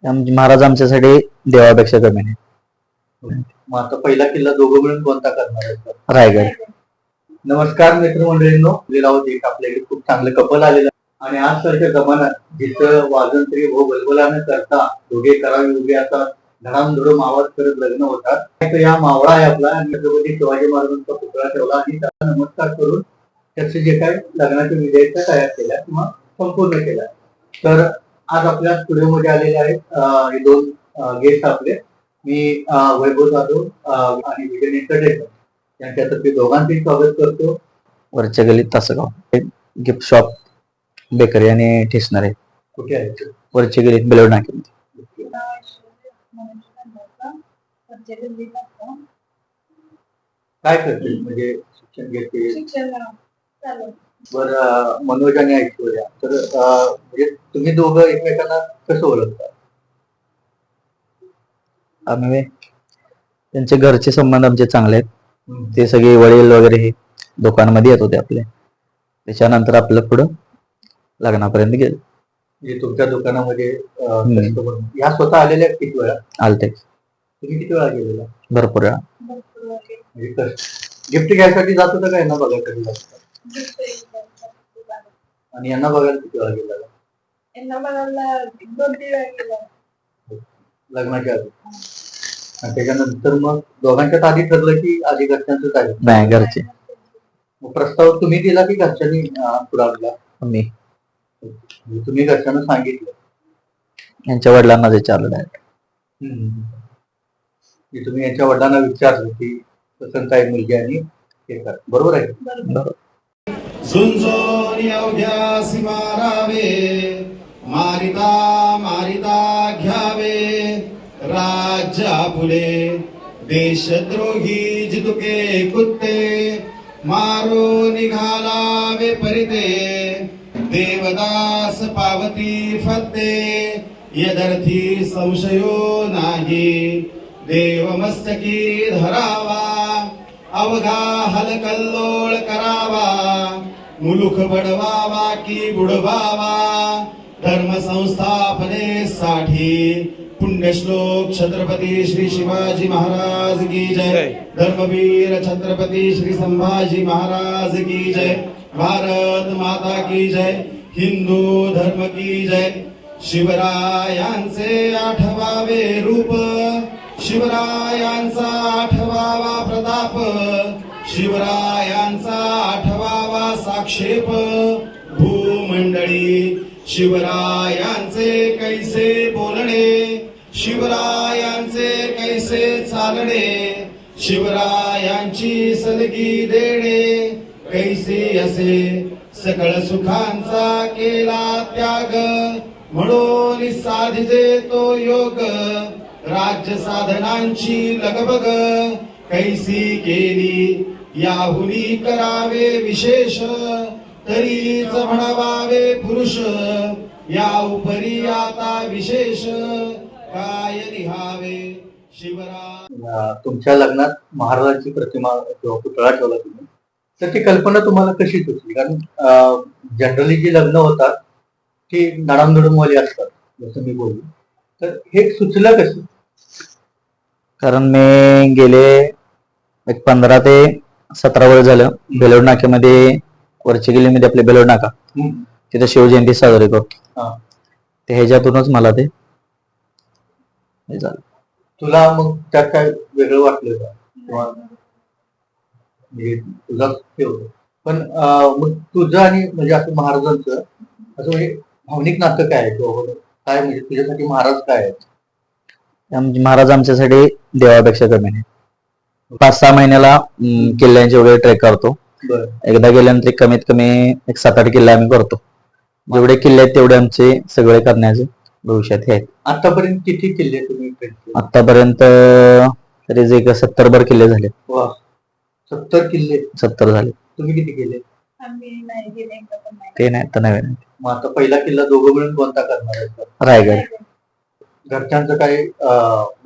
महाराज आमच्यासाठी देवापेक्षा कमी नाही. मग आता पहिला किल्ला दोघं मिळून कोणता करणार आहे? रायगड. नमस्कार मित्रमंडळींनो, राऊत एक आपल्याकडे खूप चांगलं कपल आलेलं आणि आजकालच्या जमान्यात जिथं वाजंत्री व बलबला न करता दोघे करावे उभे आता धडामधुडूम आवाज करत लग्न होतात. तर या मावळा आहे आपला आणि छत्रपती शिवाजी महाराजांचा पुतळा ठेवला आणि त्याला नमस्कार करून त्याचे जे काही लग्नाच्या विधेयक तयार केल्या किंवा संपूर्ण केल्या. तर आज आपल्या स्टुडिओमध्ये आलेले आहेत हे दोन गेस्ट आपले. मी वैभव जाधव आणि विजय एंटरटेनमेंट यांच्यातर्फे दोघांचेही स्वागत करतो. वरच्या गलीत तासगाव गिफ्ट शॉप, बेकरी आणि स्टेशनरी. कुठे आहे? वरच्या गलीत बेलोड नाक्यामध्ये. काय करते म्हणजे शिक्षण घेते? बरं, मनोज आणि ऐश्वर्या, तर म्हणजे तुम्ही दोघं एकमेकांना कसं ओळखता? आम्ही त्यांचे घरचे संबंध आमचे चांगले आहेत. ते सगळे वडील वगैरे हे दुकानामध्ये येत होते आपले. त्याच्यानंतर आपलं पुढं लग्नापर्यंत गेलं. म्हणजे तुमच्या दुकानामध्ये ह्या स्वतः आलेल्या किती वेळा आलते? तुम्ही किती वेळा गेलेला? भरपूर वेळा. गिफ्ट घ्यायसाठी जात होतं का यांना बघायसाठी जात होता? आणि यांना बघायला किती वेळा गेला? लग्नाच्या आधी. आणि त्याच्यानंतर मग दोघांच्यात आधी ठरलं की आधी घरच्यांच आहे? नाही, घरचे. मग प्रस्ताव तुम्ही दिला की घरच्यांनी पुढे आणला? मी. तुम्ही घरच्यांना सांगितलं? यांच्या वडिलांना विचारलं डायरेक्ट. तुम्ही यांच्या वडिलांना विचारलं की पसंत आहे मुलगी आणि हे कर, बरोबर आहे? बरोबर. झुंजोनी अवघ्या सीमारावे, मारिता मारिता घ्यावे राज्य आपुले. देशद्रोही जितुके कुत्ते, मारो निघालावे परिते. देवदास पावती फत्ते, यदर्थी संशयो नाही. देवमस्तकी धरावा, अवघा हलकल्लोळ करावा. मुलुख बडवावा की बुडवावा, धर्म संस्थापनेसाठी. पुण्यश्लोक छत्रपती श्री शिवाजी महाराज की जय. धर्मवीर छत्रपती श्री संभाजी महाराज की जय. भारत माता की जय. हिंदू धर्म की जय. शिवरायांचे आठवावे रूप, शिवरायांचा आठवावा प्रताप. शिवरायांचा आठवावा साक्षेप. भूमंडळी शिवरायांचे कैसे बोलणे, शिवरायांचे कैसे चालणे. शिवरायांची सलगी देणे, कैसे असे सकळ सुखांचा केला त्याग. म्हणून साधिजे तो योग, राज्य साधनांची लगबग. कैसी केली याहुनी करावे विशेष, तरीच म्हणावावे पुरुष. या उपरी आता विशेष काय लिहावे. शिवराय तुमच्या लग्नात महाराजांची प्रतिमा किंवा पुतळा ठेवला तुम्ही, तर ती कल्पना तुम्हाला कशी सुचली? कारण जनरली जी लग्न होतात ती नडामधुडूमवाली असतात जसं मी बोललो, तर हे सुचलं कसं? कारण मी गेले एक 15 ते 17 वर्ष झालं बेलोड नाक्यामध्ये, वरची गलीमध्ये आपले बेलोड नाका, तिथे शिवजयंती साजरी करतो. ते ह्याच्यातूनच मला ते झालं. तुला मग त्यात काय वेगळं वाटलं का? किंवा तुझा होतं पण मग तुझं आणि म्हणजे असं महाराजांचं असं म्हणजे भावनिक नातं काय आहे किंवा काय, म्हणजे तुझ्यासाठी महाराज काय आहेत? महाराज आमच्यासाठी देवापेक्षा कमी नाही. 5-6 महिन्याला किल्ल्यांचे वगैरे ट्रेक करतो. एकदा गेल्यानंतर कमीत कमी एक 7-8 किल्ले आम्ही करतो. जेवढे किल्ले आहेत तेवढे आमचे सगळे करण्याचे भविष्यात हे आहेत. आतापर्यंत किती किल्ले तुम्ही ट्रेक केले? आतापर्यंत तरी जे 70 किल्ले झाले. 70 किल्ले? 70 झाले. तुम्ही किती केले? ते नाही तर नवीन. मग आता पहिला किल्ला दोघं मिळून कोणता करणार आहे? रायगड. घरच्यांचा काही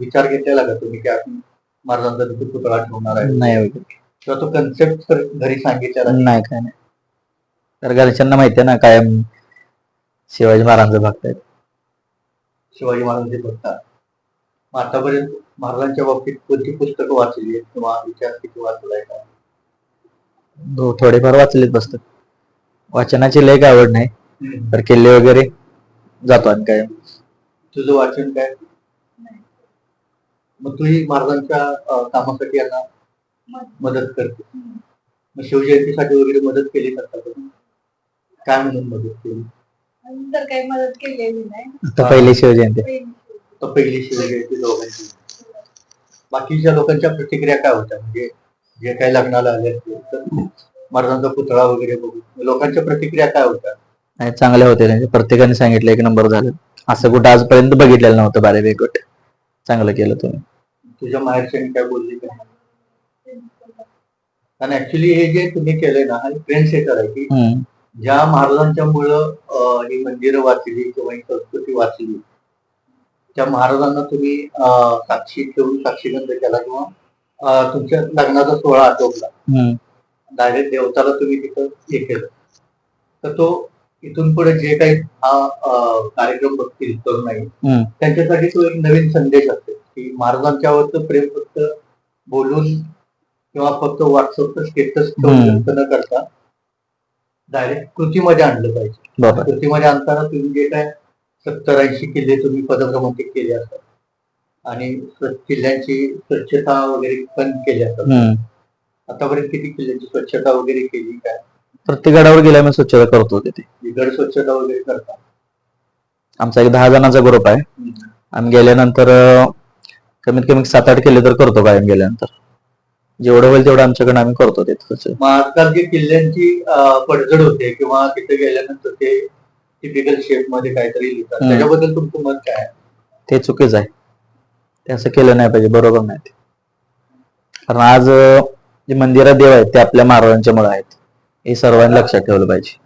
विचार घेतलेला का तुम्ही की आपण महाराजांचा तिथे पुतळा ठेवणार आहे? नाही, किंवा तो कन्सेप्ट घरी सांगितलेला नाही? काय नाही, तर घरच्यांना माहिती आहे ना कायम शिवाजी महाराजांचं भक्त आहेत. शिवाजी महाराजांचे भक्त आहात. मग आतापर्यंत महाराजांच्या बाबतीत कोणती पुस्तकं वाचली आहेत किंवा इतिहास किती वाचलाय का? थोडेफार वाचलेत पुस्तक. वाचनाची लय आवड नाही, तर किल्ले वगैरे जातो आणि काय. तुझं वाचन काय? मग तूही महाराजांच्या कामासाठी यांना मदत करते. मग शिवजयंतीसाठी वगैरे मदत केली का? काय म्हणून मदत केली? तर काही मदत केलेली नाही. आता पहिली शिवजयंती. तर पहिली शिवजयंती दोघांची. बाकीच्या लोकांच्या प्रतिक्रिया काय होत्या? म्हणजे जे काही लग्नाला आले असतील तर महाराजांचा पुतळा वगैरे बघून लोकांच्या प्रतिक्रिया काय होत्या? नाही, चांगले होते त्यांचे. प्रत्येकाने सांगितलं एक नंबर झालं. असं कुठं आजपर्यंत बघितलेलं नव्हतं. बऱ्यापैकी चांगलं केलं तुम्ही. तुझ्या माहेरच्यांनी काय बोलली का? आणि ऍक्च्युली हे जे तुम्ही केलंय ना, हा ट्रेंड सेटर आहे की ज्या महाराजांच्या मुळे ही मंदिरं वाचली किंवा ही संस्कृती वाचली, त्या महाराजांना तुम्ही साक्षी ठेवून साक्षीगंध केला किंवा तुमच्या लग्नाचा सोहळा आटोपला, डायरेक्ट देवताला तुम्ही तिथं हे केलं, तर तो इथून पुढे जे काही हा कार्यक्रम बघतील तरुण नाही त्यांच्यासाठी तो एक नवीन संदेश असेल की महाराजांच्यावरचं प्रेम फक्त बोलून किंवा फक्त व्हॉट्सअपचं स्टेटस ठेवून न करता डायरेक्ट कृतीमध्ये आणलं पाहिजे. कृतीमध्ये आणताना तुम्ही जे काय 70-80 किल्ले तुम्ही पदभ्रमंती केले असतात आणि किल्ल्यांची स्वच्छता वगैरे पण केली असतात. आतापर्यंत किती किल्ल्यांची स्वच्छता वगैरे केली काय? प्रत्येक गडावर गेल्या मी स्वच्छता करतो तिथे. गड स्वच्छता वगैरे करता? आमचा एक 10 जणांचा ग्रुप आहे. आम्ही गेल्यानंतर कमीत कमी 7-8 किल्ले तर करतो कायम गेल्यानंतर. जेवढं होईल तेवढं आमच्याकडे आम्ही करतो तिथे. मग आजकाल जी किल्ल्यांची पडझड होते किंवा तिथे गेल्यानंतर ते टिपिकल शेप मध्ये काहीतरी लिहितात, त्याच्याबद्दल तुमचं मत काय आहे? ते चुकीचं आहे. ते असं केलं नाही पाहिजे, बरोबर नाही ते. कारण आज जे मंदिरात देव आहेत ते आपल्या महाराजांच्या मुळे आहेत, हे सर्वांनी लक्षात ठेवलं पाहिजे.